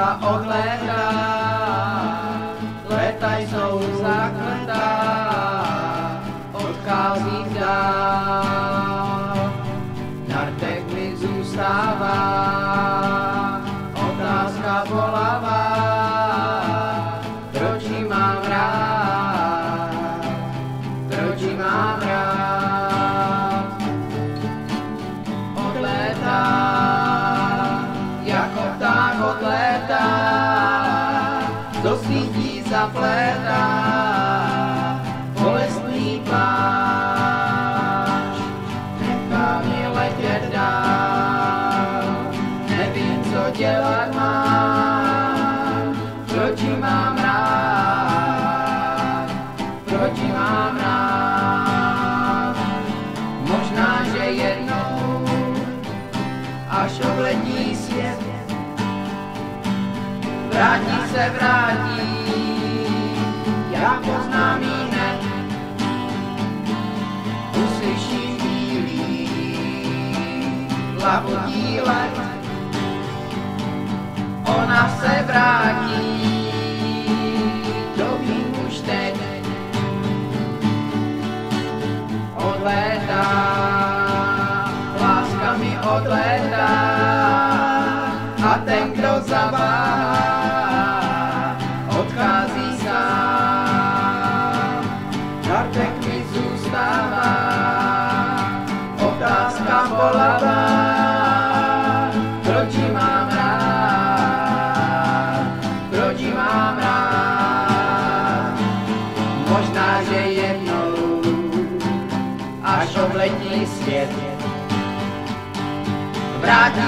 láska odlétá, léta jsou zakletá, odchází dál. Dártek mi zůstává, otázka bolavá, proč ji mám rád, proč ji mám rád. Odlétá, jako pták odlétá, do sítí zaplétá, bolestný pláč, nechá mě letět dál, nevím, co dělat mám, proč ji mám rád, proč ji mám rád. Možná, že jednou, až obletí svět, vrátí, já poznám jí hned, uslyším bílý labutí let, ona se vrátí, to vím už teď, odlétá, láska mi odlétá, a ten, kdo zaváhá, odchází sám. Dártek mi zůstává, otázka bolavá, proč ji mám rád, proč ji mám rád. Možná, že jednou, až obletí svět, vrátí,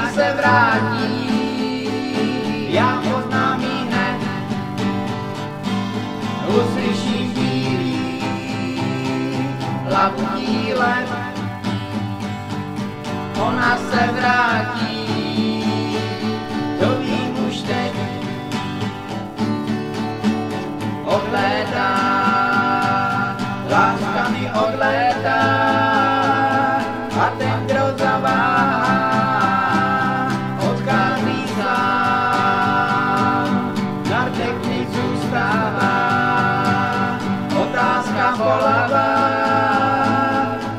já poznám jí hned, uslyším bílý labutí let, ona se vrátí, to vím už teď, odlétá, láska mi odlétá, a ten, kdo zaváhá, odchází sám. Dártek mi zůstává, otázka bolavá,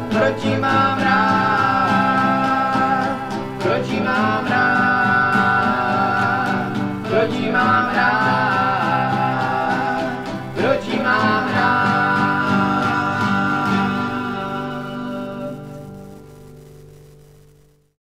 proč ji mám rád, proč ji mám rád, proč ji mám rád.